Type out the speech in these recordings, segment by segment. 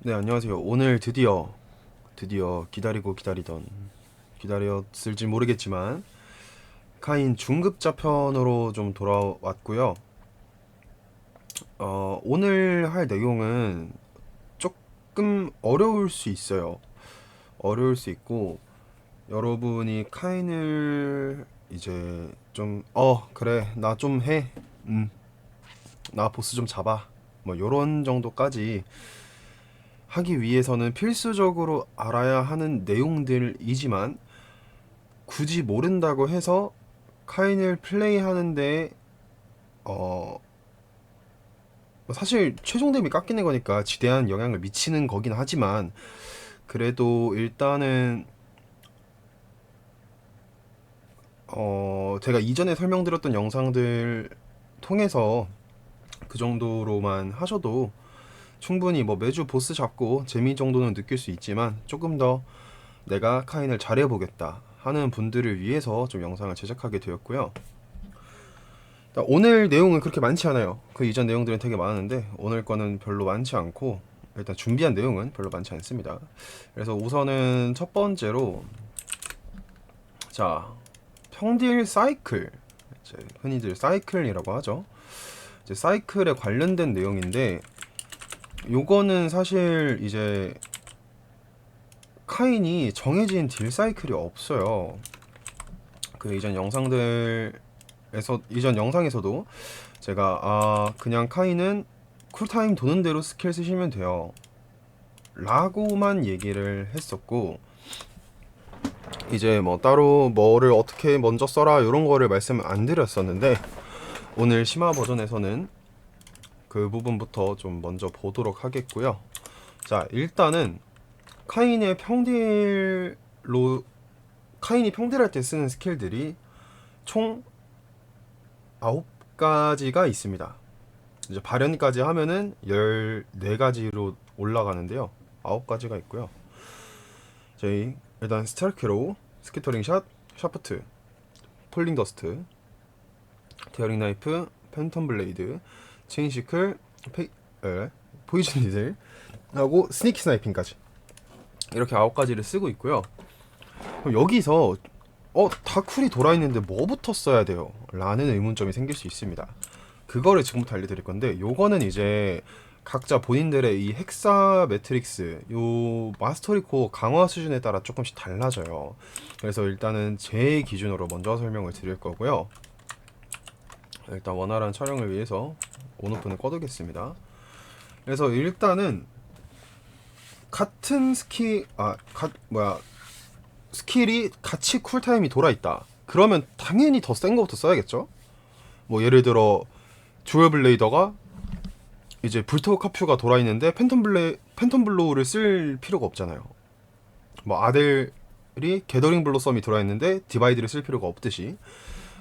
네, 안녕하세요. 오늘 드디어 기다리고 기다렸을지 모르겠지만 카인 중급자 편으로 좀 돌아왔고요. 오늘 할 내용은 조금 어려울 수 있어요. 어려울 수 있고 여러분이 카인을 이제 좀 그래 나 좀 해. 나 보스 좀 잡아. 뭐 요런 정도까지 하기 위해서는 필수적으로 알아야 하는 내용들이지만 굳이 모른다고 해서 카인을 플레이하는데 어 사실 최종 데미 깎이는 거니까 지대한 영향을 미치는 거긴 하지만 그래도 일단은 제가 이전에 설명드렸던 영상들 통해서 그 정도로만 하셔도 충분히 뭐 매주 보스 잡고 재미 정도는 느낄 수 있지만 조금 더 내가 카인을 잘해보겠다 하는 분들을 위해서 좀 영상을 제작하게 되었고요. 오늘 내용은 그렇게 많지 않아요. 그 이전 내용들은 되게 많은데 오늘 거는 별로 많지 않고 일단 준비한 내용은 별로 많지 않습니다. 그래서 우선은 첫 번째로 자 평딜 사이클, 이제 흔히들 사이클이라고 하죠. 이제 사이클에 관련된 내용인데 요거는 사실 이제 카인이 정해진 딜 사이클이 없어요. 그 이전 영상에서도 제가 그냥 카인은 쿨타임 도는 대로 스킬 쓰시면 돼요 라고만 얘기를 했었고, 이제 뭐 따로 뭐를 어떻게 먼저 써라 이런 거를 말씀 안 드렸었는데 오늘 심화 버전에서는 그 부분부터 좀 먼저 보도록 하겠고요. 자, 일단은 카인의 평딜로 카인이 평딜할 때 쓰는 스킬들이 총 9가지가 있습니다. 이제 발연까지 하면은 14가지로 올라가는데요. 9가지가 있고요. 저희 일단 스타르크로우, 스키터링 샷, 샤프트, 폴링 더스트, 데어링 나이프, 팬텀 블레이드, 체인 시클, 포이즌 니들 하고 스니키 스나이핑까지 이렇게 9가지를 쓰고 있고요. 그럼 여기서 다쿨이 돌아있는데 뭐부터 써야 돼요? 라는 의문점이 생길 수 있습니다. 그거를 지금부터 알려드릴 건데 요거는 이제 각자 본인들의 이 헥사 매트릭스 요 마스터리 코어 강화 수준에 따라 조금씩 달라져요. 그래서 일단은 제 기준으로 먼저 설명을 드릴 거고요. 일단 원활한 촬영을 위해서 온오프는 꺼두겠습니다. 그래서 일단은 같은 스킬이 같이 쿨타임이 돌아있다 그러면 당연히 더 센 거부터 써야겠죠. 뭐 예를 들어 듀얼 블레이더가 이제 불토 카퓨가 돌아있는데 팬텀 블로우를 쓸 필요가 없잖아요. 뭐 아델이 게더링 블로썸이 돌아있는데 디바이드를 쓸 필요가 없듯이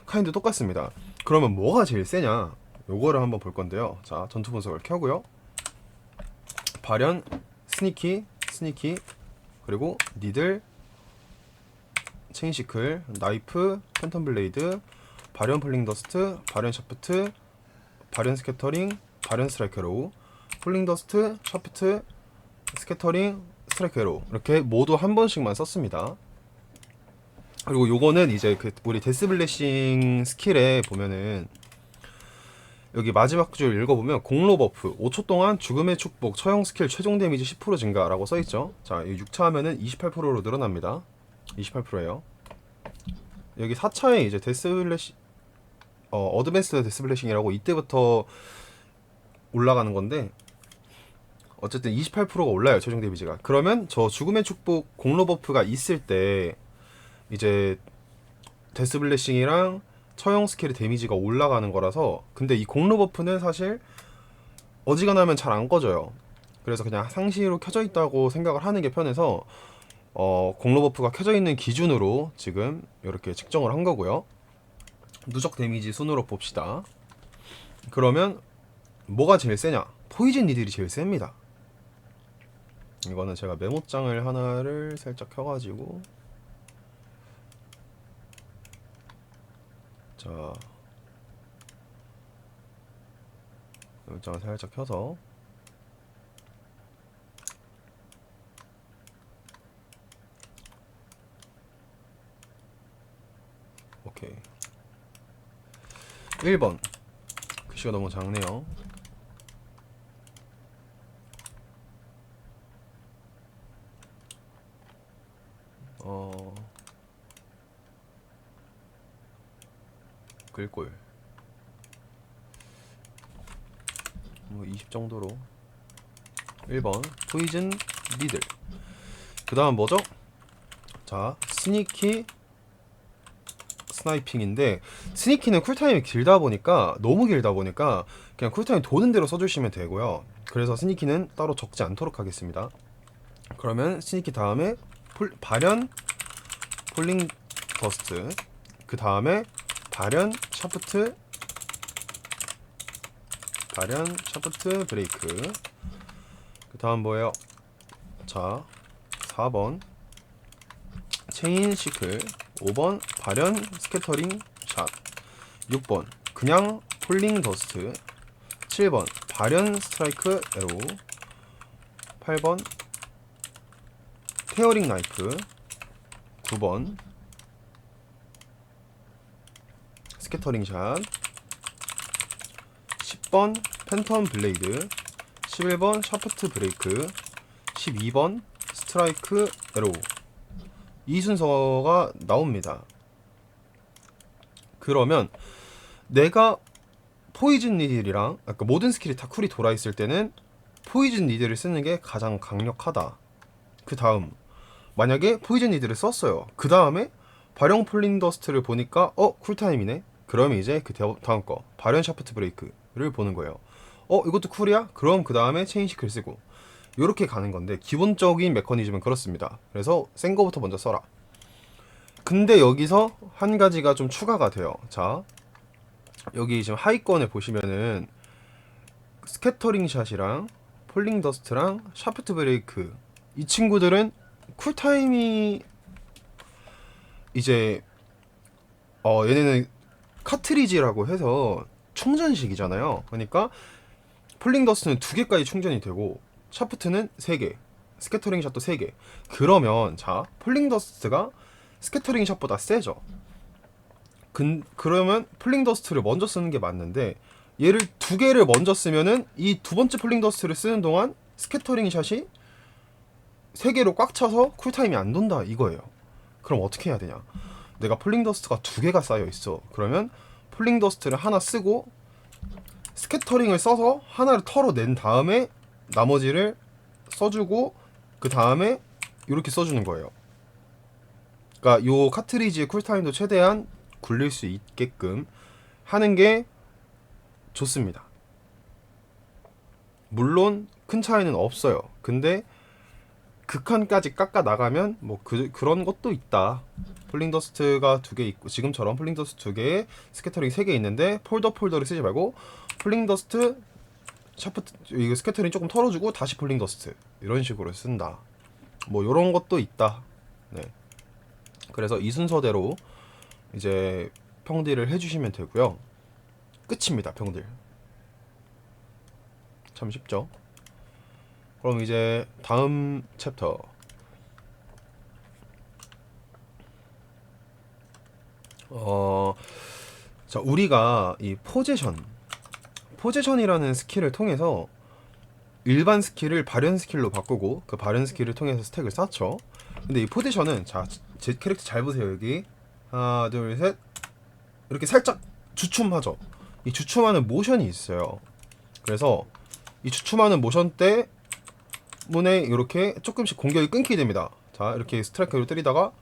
카인도 똑같습니다. 그러면 뭐가 제일 세냐 요거를 한번 볼 건데요. 자, 전투 분석을 켜고요. 발연, 스니키, 그리고 니들, 체인시클, 나이프, 팬텀 블레이드, 발연 폴링 더스트, 발연 샤프트, 발연 스캐터링, 발연 스트라이크 로우, 폴링 더스트, 샤프트, 스캐터링, 스트라이크 로우 이렇게 모두 한 번씩만 썼습니다. 그리고 요거는 이제 그 우리 데스 블래싱 스킬에 보면은 여기 마지막 줄 읽어보면 공로 버프 5초 동안 죽음의 축복 처형 스킬 최종 데미지 10% 증가라고 써있죠. 자, 6차 하면은 28%로 늘어납니다. 28%예요. 여기 4차에 이제 데스 블래시 어드밴스드 데스 블래싱이라고 이때부터 올라가는 건데 어쨌든 28%가 올라요 최종 데미지가. 그러면 저 죽음의 축복 공로 버프가 있을 때 이제 데스 블래싱이랑 처형 스킬의 데미지가 올라가는 거라서. 근데 이 공로 버프는 사실 어지간하면 잘 안 꺼져요. 그래서 그냥 상시로 켜져 있다고 생각을 하는 게 편해서 공로 버프가 켜져 있는 기준으로 지금 이렇게 측정을 한 거고요. 누적 데미지 순으로 봅시다. 그러면 뭐가 제일 세냐? 포이즌 니들이 제일 셉니다. 이거는 제가 메모장을 하나를 살짝 켜가지고 자 메모장을 살짝 켜서 오케이. 1번 글씨가 너무 작네요. 글꼴 뭐 20 정도로. 1번 포이즌 니들. 그 다음 뭐죠? 자, 스니키 스나이핑인데, 스니키는 쿨타임이 길다 보니까, 너무 길다 보니까 그냥 쿨타임 도는 대로 써주시면 되고요. 그래서 스니키는 따로 적지 않도록 하겠습니다. 그러면 스니키 다음에 발연 폴링 더스트, 그 다음에 발연 샤프트 브레이크. 그 다음 뭐예요? 자, 4번 체인 시클, 5번 발연 스캐터링 샷, 6번 그냥 폴링 더스트, 7번 발연 스트라이크 에로우, 8번 테어링 나이프, 9번 스캐터링 샷, 10번 팬텀 블레이드, 11번 샤프트 브레이크, 12번 스트라이크 에로우. 이 순서가 나옵니다. 그러면 내가 포이즌 니들이랑 그러니까 모든 스킬이 다 쿨이 돌아있을 때는 포이즌 니들을 쓰는 게 가장 강력하다. 그 다음 만약에 포이즌 니들을 썼어요. 그 다음에 발연 폴링 더스트를 보니까 쿨타임이네. 그러면 이제 그 다음 거 발연 샤프트 브레이크를 보는 거예요. 이것도 쿨이야? 그럼 그 다음에 체인 시클 쓰고, 요렇게 가는 건데 기본적인 메커니즘은 그렇습니다. 그래서 센 거부터 먼저 써라. 근데 여기서 한 가지가 좀 추가가 돼요. 자, 여기 지금 하위권에 보시면은 스캐터링 샷이랑 폴링 더스트랑 샤프트 브레이크, 이 친구들은 쿨타임이 이제 얘네는 카트리지라고 해서 충전식이잖아요. 그러니까 폴링 더스트는 2개까지 충전이 되고 샤프트는 3개, 스캐터링 샷도 3개. 그러면 자, 폴링 더스트가 스캐터링 샷보다 세죠. 그러면 폴링 더스트를 먼저 쓰는 게 맞는데, 얘를 2개를 먼저 쓰면은 이 두 번째 폴링 더스트를 쓰는 동안 스캐터링 샷이 3개로 꽉 차서 쿨타임이 안 돈다 이거예요. 그럼 어떻게 해야 되냐? 내가 폴링 더스트가 2개가 쌓여 있어. 그러면 폴링 더스트를 하나 쓰고 스캐터링을 써서 하나를 털어낸 다음에 나머지를 써주고, 그 다음에 이렇게 써주는 거예요. 그러니까 요 카트리지의 쿨타임도 최대한 굴릴 수 있게끔 하는 게 좋습니다. 물론 큰 차이는 없어요. 근데 극한까지 깎아 나가면 뭐 그런 것도 있다. 폴링 더스트가 2개 있고, 지금처럼 폴링 더스트 2개에 스캐터링 3개 있는데 폴더를 쓰지 말고 폴링 더스트 샤프트 이거 스캐터링 조금 털어주고 다시 폴링 더스트 이런 식으로 쓴다. 뭐 요런 것도 있다. 네. 그래서 이 순서대로 이제 평딜을 해주시면 되고요. 끝입니다. 평딜. 참 쉽죠? 그럼 이제 다음 챕터. 자, 우리가 이 포제션이라는 스킬을 통해서 일반 스킬을 발연 스킬로 바꾸고 그 발연 스킬을 통해서 스택을 쌓죠. 근데 이 포지션은, 자, 제 캐릭터 잘 보세요. 여기 하나 둘 셋 이렇게 살짝 주춤하죠. 이 주춤하는 모션이 있어요. 그래서 이 주춤하는 모션 때문에 이렇게 조금씩 공격이 끊기게 됩니다. 자, 이렇게 스트라이크로 때리다가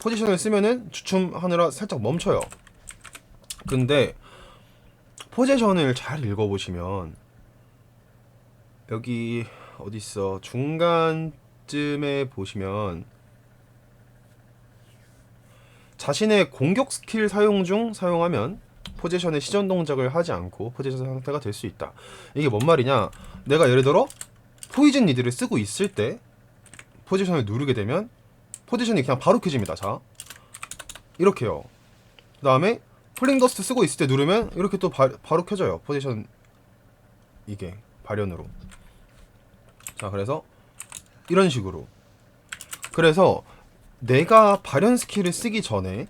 포지션을 쓰면은 주춤하느라 살짝 멈춰요. 근데 포지션을 잘 읽어보시면 여기 어딨어, 중간쯤에 보시면 자신의 공격 스킬 사용하면 포지션의 시전 동작을 하지 않고 포지션 상태가 될 수 있다. 이게 뭔 말이냐? 내가 예를 들어 포이즌 니드를 쓰고 있을 때 포지션을 누르게 되면 포지션이 그냥 바로 켜집니다. 자, 이렇게요. 그 다음에 폴링 더스트 쓰고 있을 때 누르면 이렇게 또 바로 켜져요. 포지션 이게 발연으로. 자, 그래서 이런 식으로. 그래서 내가 발연 스킬을 쓰기 전에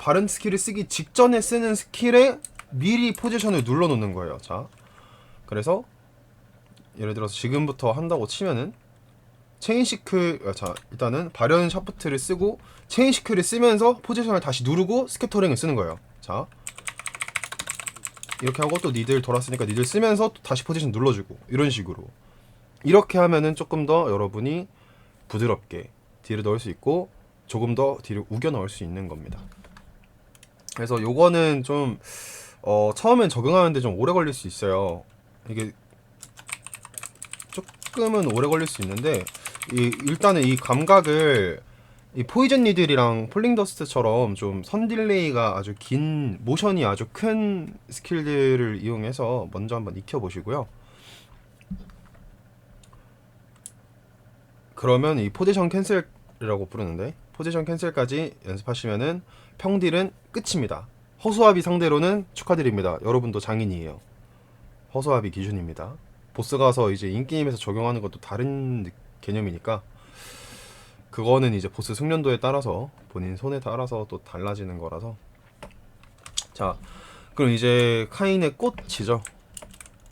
발언 스킬을 쓰기 직전에 쓰는 스킬에 미리 포지션을 눌러 놓는 거예요. 자, 그래서 예를 들어서 지금부터 한다고 치면은 체인 시크, 자 일단은 발현 샤프트를 쓰고 체인 시크를 쓰면서 포지션을 다시 누르고 스캐터링을 쓰는 거예요. 자, 이렇게 하고 또 니들 돌았으니까 니들 쓰면서 또 다시 포지션 눌러주고, 이런 식으로 이렇게 하면은 조금 더 여러분이 부드럽게 딜을 넣을 수 있고 조금 더 딜을 우겨 넣을 수 있는 겁니다. 그래서 요거는 좀 처음엔 적응하는데 좀 오래 걸릴 수 있어요. 이게 조금은 오래 걸릴 수 있는데 일단은 이 감각을 이 포이즌 니들이랑 폴링 더스트처럼 좀 선 딜레이가 아주 긴, 모션이 아주 큰 스킬들을 이용해서 먼저 한번 익혀 보시고요. 그러면 이 포지션 캔슬이라고 부르는데, 포지션 캔슬까지 연습하시면은 평딜은 끝입니다. 허수아비 상대로는 축하드립니다. 여러분도 장인이에요. 허수아비 기준입니다. 보스 가서 이제 인게임에서 적용하는 것도 다른 개념이니까 그거는 이제 보스 숙련도에 따라서 본인 손에 따라서 또 달라지는 거라서. 자, 그럼 이제 카인의 꽃이죠.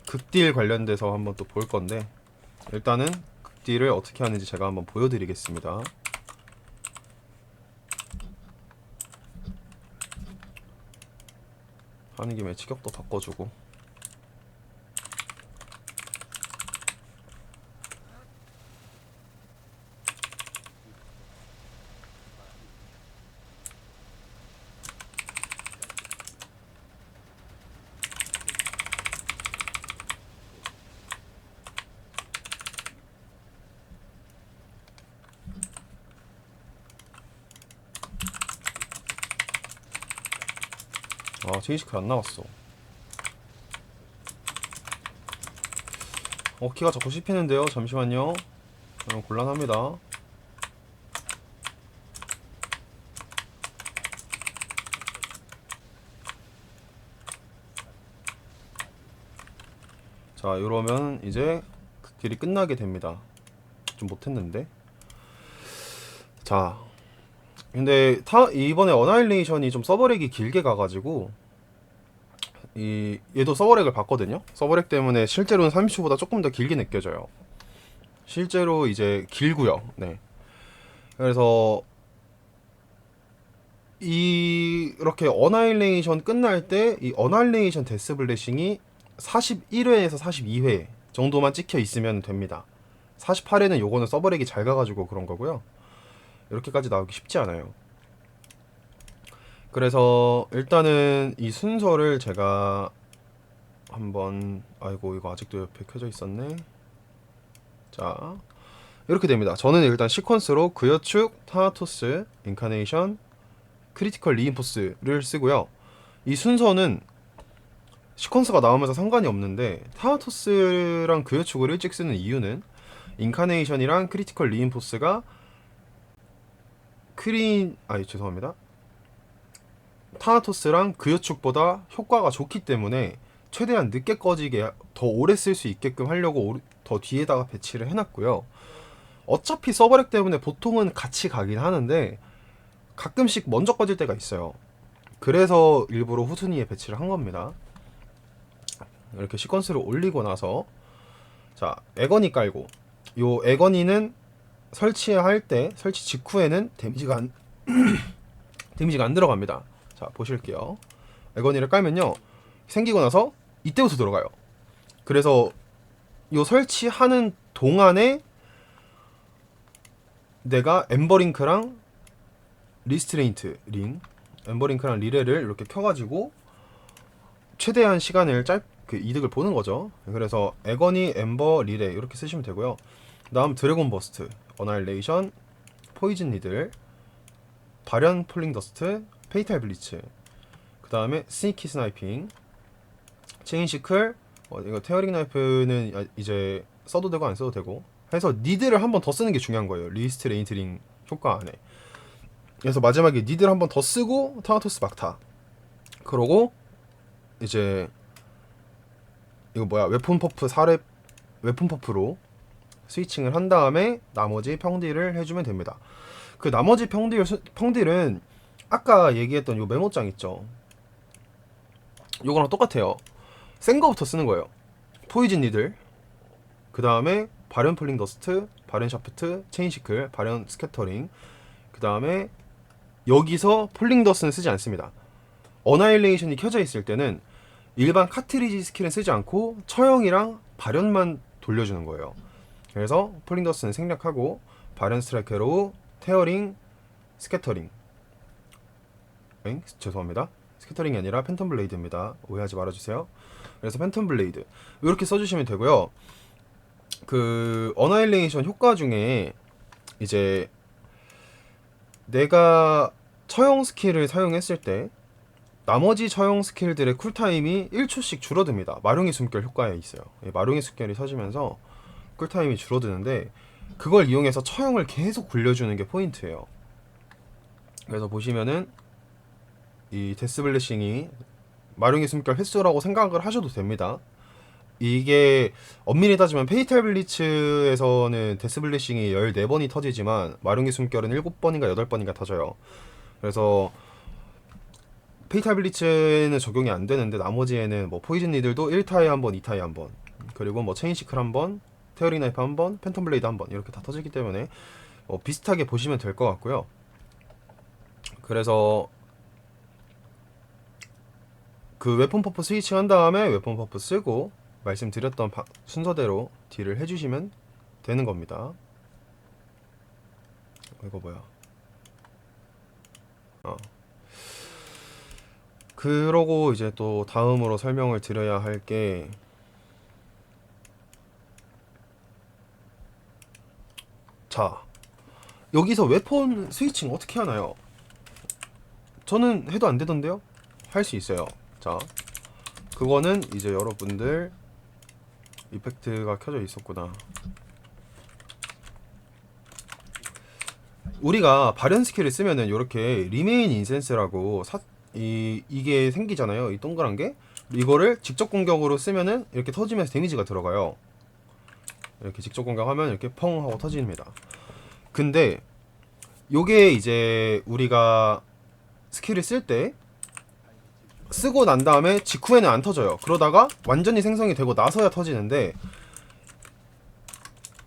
극딜 관련돼서 한번 또 볼 건데, 일단은 극딜을 어떻게 하는지 제가 한번 보여드리겠습니다. 하는 김에 치격도 바꿔주고. 아, 제이시크 안 나왔어. 키가 자꾸 씹히는데요. 잠시만요. 곤란합니다. 자, 이러면 이제 극딜이 끝나게 됩니다. 좀 못했는데. 자, 근데 이번에 어나일레이션이 좀 서버렉이 길게 가가지고 얘도 서버렉을 봤거든요. 서버렉 때문에 실제로는 30초보다 조금 더 길게 느껴져요. 실제로 이제 길고요. 네. 그래서 이렇게 어나일레이션 끝날 때 이 어나일레이션 데스 블레싱이 41회에서 42회 정도만 찍혀 있으면 됩니다. 48회는 요거는 서버렉이 잘 가가지고 그런 거고요. 이렇게까지 나오기 쉽지 않아요. 그래서 일단은 이 순서를 제가 한번, 아이고 이거 아직도 옆에 켜져 있었네. 자, 이렇게 됩니다. 저는 일단 시퀀스로 그여축, 타나토스, 인카네이션, 크리티컬 리인포스를 쓰고요. 이 순서는 시퀀스가 나오면서 상관이 없는데, 타나토스랑 그여축을 일찍 쓰는 이유는 인카네이션이랑 크리티컬 리인포스가 죄송합니다. 타나토스랑 그여축보다 효과가 좋기 때문에 최대한 늦게 꺼지게 더 오래 쓸 수 있게끔 하려고 더 뒤에다가 배치를 해놨고요. 어차피 서버렉 때문에 보통은 같이 가긴 하는데 가끔씩 먼저 꺼질 때가 있어요. 그래서 일부러 후순위에 배치를 한 겁니다. 이렇게 시퀀스를 올리고 나서, 자, 에거니 깔고, 요 에거니는 설치할 때, 설치 직후에는 데미지가 안 들어갑니다. 자, 보실게요. 에거니를 깔면요, 생기고 나서 이때부터 들어가요. 그래서 요 설치하는 동안에 내가 엠버링크랑 리스트레인트 링, 엠버링크랑 리레를 이렇게 켜가지고 최대한 시간을 이득을 보는 거죠. 그래서 에거니, 엠버, 리레 이렇게 쓰시면 되고요. 다음 드래곤 버스트, 어나일레이션, 포이즌 니들, 발현 폴링 더스트, 페이탈 블리츠, 그 다음에 스니키 스나이핑, 체인 시클, 이거 테어링 나이프는 이제 써도 되고 안 써도 되고 해서 니들을 한 번 더 쓰는 게 중요한 거예요. 리스트 레인트링 효과 안에. 그래서 마지막에 니들 한 번 더 쓰고 타나토스 막타. 그러고 이제 이거 웨폰 퍼프 4렙 웨폰 퍼프로 스위칭을 한 다음에 나머지 평딜을 해주면 됩니다. 그 나머지 평딜은 아까 얘기했던 요 메모장 있죠. 요거랑 똑같아요. 센 거부터 쓰는 거예요. 포이즌 니들, 그 다음에 발연 플링 더스트, 발연 샤프트, 체인 시클, 발연 스캐터링, 그 다음에 여기서 폴링 더스트는 쓰지 않습니다. 어나일레이션이 켜져 있을 때는 일반 카트리지 스킬은 쓰지 않고 처형이랑 발연만 돌려주는 거예요. 그래서 폴링 더스트는 생략하고 발연 스트라이크 에로우, 테어링, 스캐터링. 죄송합니다. 스캐터링이 아니라 팬텀 블레이드입니다. 오해하지 말아주세요. 그래서 팬텀 블레이드 이렇게 써주시면 되고요. 그 어나일레이션 효과 중에 이제 내가 처형 스킬을 사용했을 때 나머지 처형 스킬들의 쿨타임이 1초씩 줄어듭니다. 마룡의 숨결 효과에 있어요. 마룡의 숨결이 터지면서 쿨타임이 줄어드는데 그걸 이용해서 처형을 계속 굴려주는 게 포인트예요. 그래서 보시면은 이 데스 블래싱이 마룡의 숨결 횟수라고 생각을 하셔도 됩니다. 이게 엄밀히 따지면 페이탈 블리츠에서는 데스 블래싱이 14번이 터지지만 마룡의 숨결은 7번인가 8번인가 터져요. 그래서 페이탈 블리츠에는 적용이 안 되는데 나머지에는 뭐 포이즌 니들도 1타에 한 번, 2타에 한 번, 그리고 뭐 체인 시클 한 번, 테어링 나이프 한 번, 팬텀 블레이드 한 번 이렇게 다 터지기 때문에 비슷하게 보시면 될 것 같고요. 그래서 그 웨폰 퍼프 스위칭 한 다음에 웨폰 퍼프 쓰고 말씀드렸던 순서대로 딜을 해주시면 되는 겁니다. 이거 뭐야? 그러고 이제 또 다음으로 설명을 드려야 할 게 자, 여기서 웨폰 스위칭 어떻게 하나요? 저는 해도 안 되던데요? 할 수 있어요. 자, 그거는 이제 여러분들 이펙트가 켜져 있었구나. 우리가 발연 스킬을 쓰면은 이렇게 리메인 인센스라고 이게 생기잖아요. 이 동그란 게 이거를 직접 공격으로 쓰면은 이렇게 터지면서 데미지가 들어가요. 이렇게 직접 공격하면 이렇게 펑 하고 터집니다. 근데 요게 이제 우리가 스킬을 쓸 때 쓰고 난 다음에 직후에는 안 터져요. 그러다가 완전히 생성이 되고 나서야 터지는데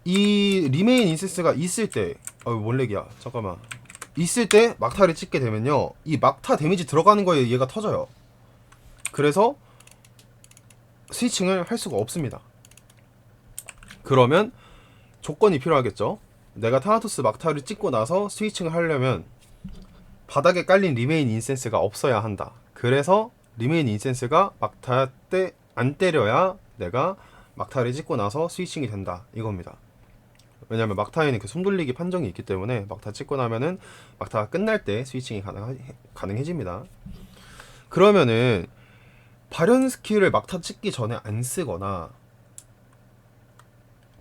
이 리메인 인센스가 있을 때 뭔 렉이야 잠깐만 있을 때 막타를 찍게 되면요 이 막타 데미지 들어가는 거에 얘가 터져요. 그래서 스위칭을 할 수가 없습니다. 그러면 조건이 필요하겠죠. 내가 타나토스 막타를 찍고 나서 스위칭을 하려면 바닥에 깔린 리메인 인센스가 없어야 한다. 그래서 리메인 인센스가 막타 때 안 때려야 내가 막타를 찍고 나서 스위칭이 된다 이겁니다. 왜냐면 막타에는 그 숨돌리기 판정이 있기 때문에 막타 찍고 나면은 막타가 끝날 때 스위칭이 가능해집니다. 그러면은 발연 스킬을 막타 찍기 전에 안 쓰거나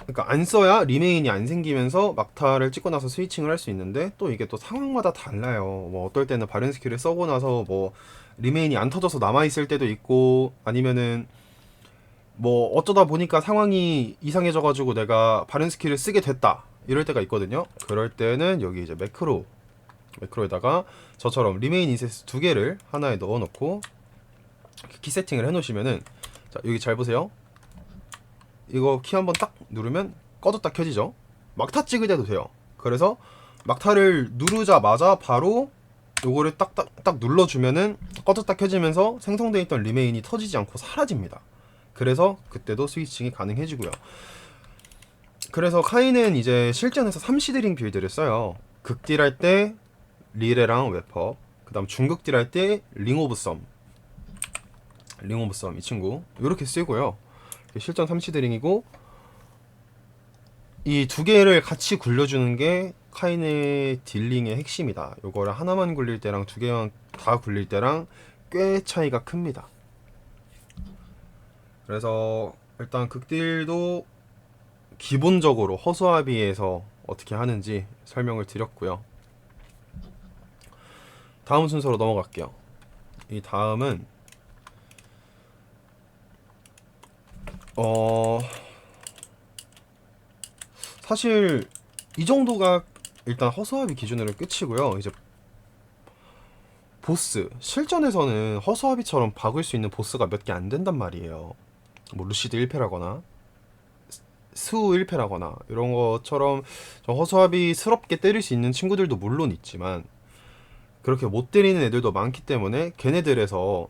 그러니까 안 써야 리메인이 안 생기면서 막타를 찍고 나서 스위칭을 할 수 있는데 또 이게 또 상황마다 달라요. 뭐 어떨 때는 발연 스킬을 써고 나서 뭐 리메인이 안 터져서 남아있을 때도 있고 아니면은 뭐 어쩌다 보니까 상황이 이상해져가지고 내가 발연 스킬을 쓰게 됐다 이럴 때가 있거든요. 그럴 때는 여기 이제 매크로에다가 저처럼 리메인 인센스 2개를 하나에 넣어놓고 키 세팅을 해놓으시면은 자 여기 잘 보세요. 이거 키 한번 딱 누르면 꺼졌다 켜지죠. 막타 찍을 때도 돼요. 그래서 막타를 누르자마자 바로 요거를 딱 눌러주면은 꺼졌다 켜지면서 생성되어 있던 리메인이 터지지 않고 사라집니다. 그래서 그때도 스위칭이 가능해지고요. 그래서 카이는 이제 실전에서 3시드링 빌드를 써요. 극딜 할 때 리레랑 웨퍼, 그 다음 중극딜 할 때 링 오브 썸 이 친구 이렇게 쓰고요. 실전 3시드링이고 이 두 개를 같이 굴려주는 게 카인의 딜링의 핵심이다. 요거를 하나만 굴릴 때랑 두 개만 다 굴릴 때랑 꽤 차이가 큽니다. 그래서 일단 극딜도 기본적으로 허수아비에서 어떻게 하는지 설명을 드렸고요. 다음 순서로 넘어갈게요. 이 다음은 사실 이 정도가 일단 허수아비 기준으로 끝이고요. 이제 보스 실전에서는 허수아비처럼 박을 수 있는 보스가 몇 개 안 된단 말이에요. 뭐 루시드 1패라거나 스우 1패라거나 이런 것처럼 좀 허수아비스럽게 때릴 수 있는 친구들도 물론 있지만 그렇게 못 때리는 애들도 많기 때문에 걔네들에서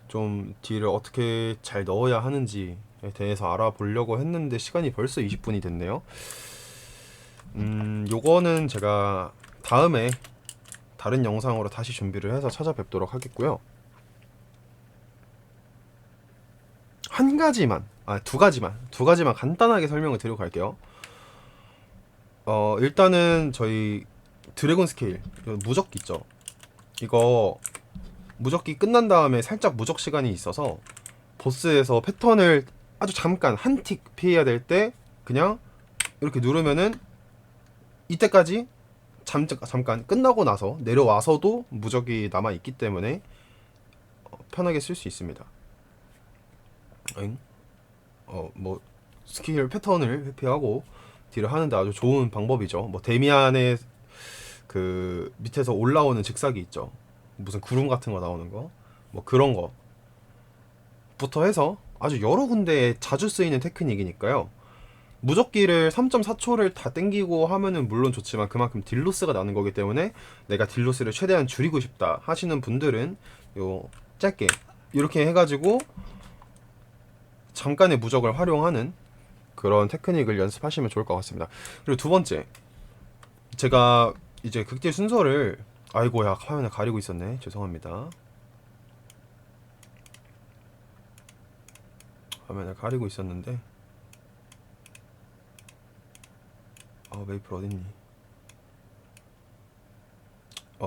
좀 딜을 어떻게 잘 넣어야 하는지에 대해서 알아보려고 했는데 시간이 벌써 20분이 됐네요. 요거는 제가 다음에 다른 영상으로 다시 준비를 해서 찾아뵙도록 하겠고요. 한 가지만, 두 가지만 간단하게 설명을 드리고 갈게요. 일단은 저희 드래곤 스케일 무적기 있죠. 이거 무적기 끝난 다음에 살짝 무적 시간이 있어서 보스에서 패턴을 아주 잠깐 한 틱 피해야 될 때 그냥 이렇게 누르면은 이때까지 잠깐 끝나고 나서 내려와서도 무적이 남아 있기 때문에 편하게 쓸 수 있습니다. 뭐 스킬 패턴을 회피하고 딜을 하는데 아주 좋은 방법이죠. 뭐 데미안의 그 밑에서 올라오는 즉사기 있죠. 무슨 구름 같은 거 나오는 거, 뭐 그런 거부터 해서 아주 여러 군데에 자주 쓰이는 테크닉이니까요. 무적기를 3.4초를 다 땡기고 하면은 물론 좋지만 그만큼 딜로스가 나는 거기 때문에 내가 딜로스를 최대한 줄이고 싶다 하시는 분들은 요 짧게 이렇게 해가지고 잠깐의 무적을 활용하는 그런 테크닉을 연습하시면 좋을 것 같습니다. 그리고 두 번째, 제가 이제 극딜 순서를 아이고야 화면을 가리고 있었네. 죄송합니다. 화면을 가리고 있었는데 메이플 어딨니?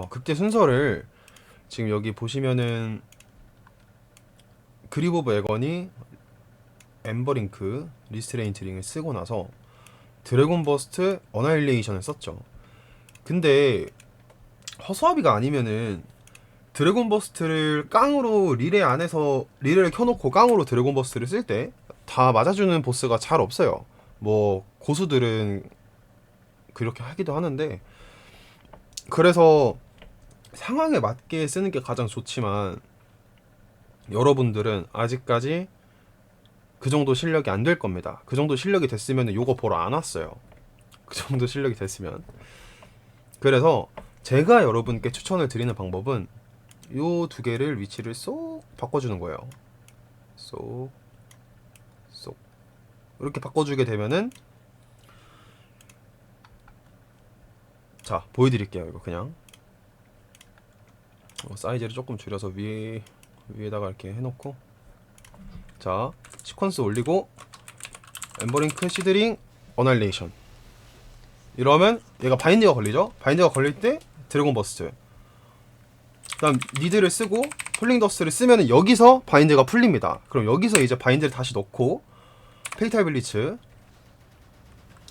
극딜 순서를 지금 여기 보시면은 그립 오브 에건이 엠버링크 리스트레인트링을 쓰고 나서 드래곤 버스트 어나일레이션을 썼죠. 근데 허수아비가 아니면은 드래곤 버스트를 깡으로 릴레이 안에서 릴레이를 켜놓고 깡으로 드래곤 버스트를 쓸 때 다 맞아주는 보스가 잘 없어요. 뭐 고수들은 그렇게 하기도 하는데 그래서 상황에 맞게 쓰는 게 가장 좋지만 여러분들은 아직까지 그 정도 실력이 안 될 겁니다. 그 정도 실력이 됐으면 요거 보러 안 왔어요. 그 정도 실력이 됐으면. 그래서 제가 여러분께 추천을 드리는 방법은 요 두 개를 위치를 쏙 바꿔주는 거예요. 쏙 이렇게 바꿔주게 되면은 자 보여드릴게요. 이거 그냥 사이즈를 조금 줄여서 위에다가 이렇게 해놓고 자 시퀀스 올리고 엠버링크 시드링 어나일레이션 이러면 얘가 바인드가 걸리죠. 바인드가 걸릴 때 드래곤 버스트 그다음 니드를 쓰고 폴링 더스트를 쓰면 여기서 바인드가 풀립니다. 그럼 여기서 이제 바인드를 다시 넣고 페이탈 블리츠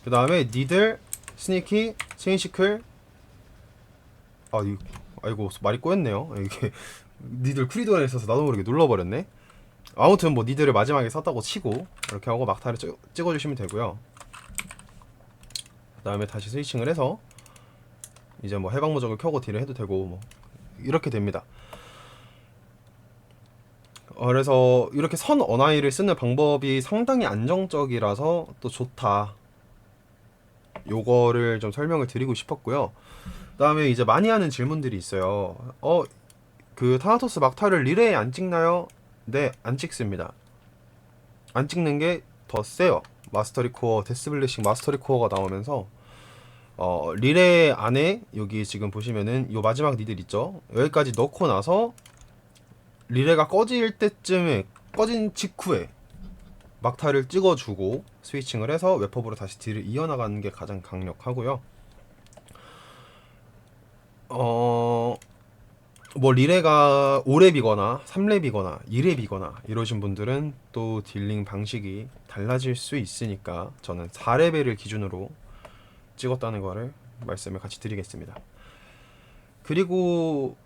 그 다음에 니들 스니키 체인시클 아이고 말이 꼬였네요. 이게 니들 쿠리도어에 있어서 나도 모르게 눌러버렸네. 아무튼 뭐 니들을 마지막에 썼다고 치고 이렇게 하고 막타를 찍어주시면 되고요. 그 다음에 다시 스위칭을 해서 이제 뭐 해방무적을 켜고 딜을 해도 되고 뭐 이렇게 됩니다. 그래서 이렇게 선 어나이를 쓰는 방법이 상당히 안정적이라서 또 좋다. 요거를 좀 설명을 드리고 싶었고요. 그 다음에 이제 많이 하는 질문들이 있어요. 그 타나토스 막타를 릴레이 안 찍나요? 네, 안 찍습니다. 안 찍는 게 더 세요. 마스터리 코어, 데스블래싱 마스터리 코어가 나오면서 릴레이 안에 여기 지금 보시면은 요 마지막 니들 있죠? 여기까지 넣고 나서 릴레이가 꺼질 때쯤에 꺼진 직후에 막타를 찍어주고 스위칭을 해서 웹업으로 다시 딜을 이어나가는 게 가장 강력하고요. 뭐 리레가 5렙이거나 3렙이거나 2렙이거나 이러신 분들은 또 딜링 방식이 달라질 수 있으니까 저는 4레벨을 기준으로 찍었다는 거를 말씀을 같이 드리겠습니다. 그리고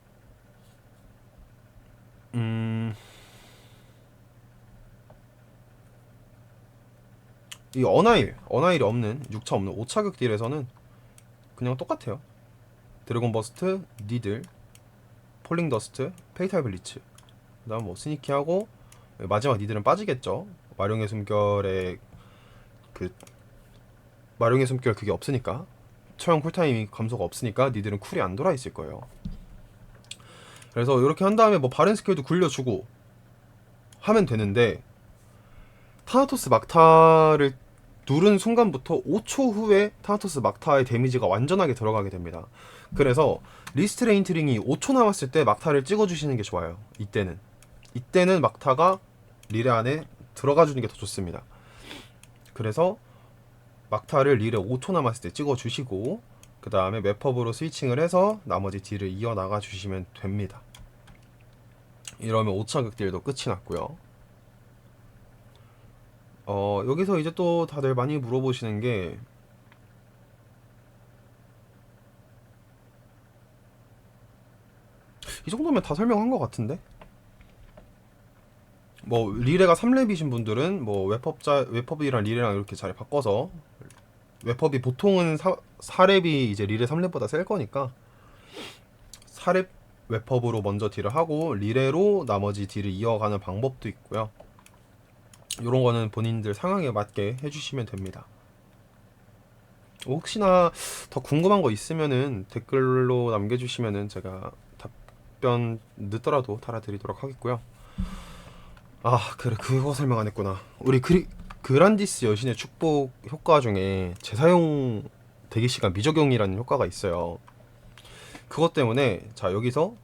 이 어나일이 없는 6차 없는 5차격 딜에서는 그냥 똑같아요. 드래곤 버스트, 니들, 폴링 더스트, 페이탈 블리츠, 그 다음 뭐 스니키하고 마지막 니들은 빠지겠죠. 마룡의 숨결에 그 마룡의 숨결 그게 없으니까, 처형 쿨타임이 감소가 없으니까 니들은 쿨이 안 돌아 있을 거예요. 그래서 이렇게 한 다음에 뭐 바렌 스킬도 굴려주고 하면 되는데, 타나토스 막타를 누른 순간부터 5초 후에 타나토스 막타의 데미지가 완전하게 들어가게 됩니다. 그래서 리스트레인 트링이 5초 남았을 때 막타를 찍어주시는 게 좋아요. 이때는 막타가 릴에 안에 들어가주는 게 더 좋습니다. 그래서 막타를 릴에 5초 남았을 때 찍어주시고, 그 다음에 웹헙으로 스위칭을 해서 나머지 딜을 이어나가 주시면 됩니다. 이러면 5차 극딜도 끝이 났고요. 여기서 이제 또 다들 많이 물어보시는 게, 이 정도면 다 설명한 것 같은데? 뭐 리레가 3렙이신 분들은 뭐 웹헙이랑 리레랑 이렇게 잘 바꿔서, 웹헙이 보통은 4렙이 이제 리레 3렙보다 셀 거니까 4렙 웹헙으로 먼저 딜을 하고 리레로 나머지 딜을 이어가는 방법도 있고요. 요런 거는 본인들 상황에 맞게 해주시면 됩니다. 혹시나 더 궁금한 거 있으면은 댓글로 남겨주시면은 제가 답변 늦더라도 달아드리도록 하겠고요. 아, 그래, 그거 설명 안 했구나. 우리 그란디스 여신의 축복 효과 중에 재사용 대기시간 미적용이라는 효과가 있어요. 그것 때문에, 자, 여기서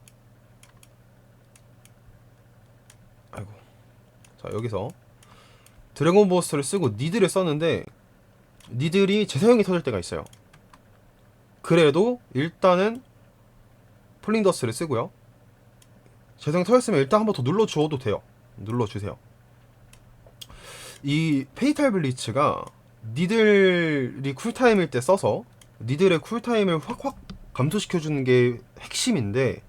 드래곤 보스를 쓰고 니들을 썼는데 니들이 재사용이 터질 때가 있어요. 그래도 일단은 폴링더스를 쓰고요. 재사용 터졌으면 일단 한번 더 눌러주어도 돼요. 눌러주세요. 이 페이탈 블리츠가 니들이 쿨타임일 때 써서 니들의 쿨타임을 확 감소시켜주는 게 핵심인데,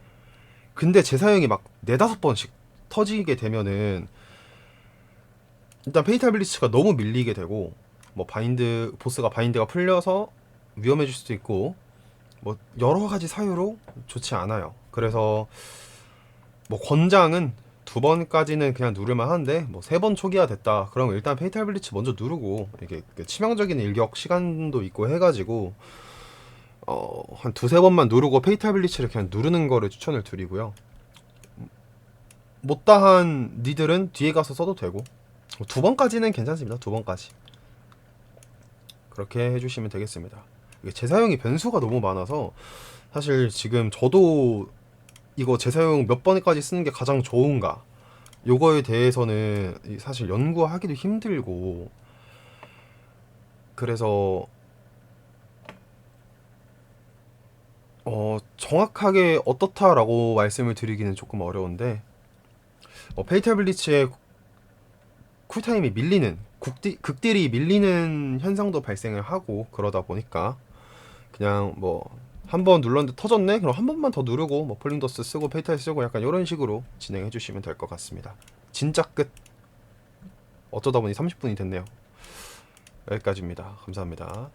근데 재사용이 막 4-5번씩 터지게 되면은 일단 페이탈 블리츠가 너무 밀리게 되고, 뭐 보스가 바인드가 풀려서 위험해질 수도 있고, 뭐 여러가지 사유로 좋지 않아요. 그래서 뭐 권장은 2번까지는 그냥 누를만 하는데, 뭐 3번 초기화 됐다 그러면 일단 페이탈 블리츠 먼저 누르고, 이게 치명적인 일격 시간도 있고 해가지고 한 2-3번만 누르고 페이탈 블리츠를 그냥 누르는 거를 추천을 드리고요. 못다한 니들은 뒤에 가서 써도 되고, 2번까지는 괜찮습니다. 2번까지 그렇게 해주시면 되겠습니다. 이게 재사용이 변수가 너무 많아서 사실 지금 저도 이거 재사용 몇 번까지 쓰는 게 가장 좋은가, 요거에 대해서는 사실 연구하기도 힘들고, 그래서 정확하게 어떻다라고 말씀을 드리기는 조금 어려운데, 페이탈 블리츠의 쿨타임이 밀리는, 극딜이 밀리는 현상도 발생을 하고, 그러다 보니까 그냥 뭐 한 번 눌렀는데 터졌네? 그럼 한 번만 더 누르고 뭐 폴링더스 쓰고 페이탈 쓰고 약간 이런 식으로 진행해 주시면 될 것 같습니다. 진짜 끝. 어쩌다 보니 30분이 됐네요. 여기까지입니다. 감사합니다.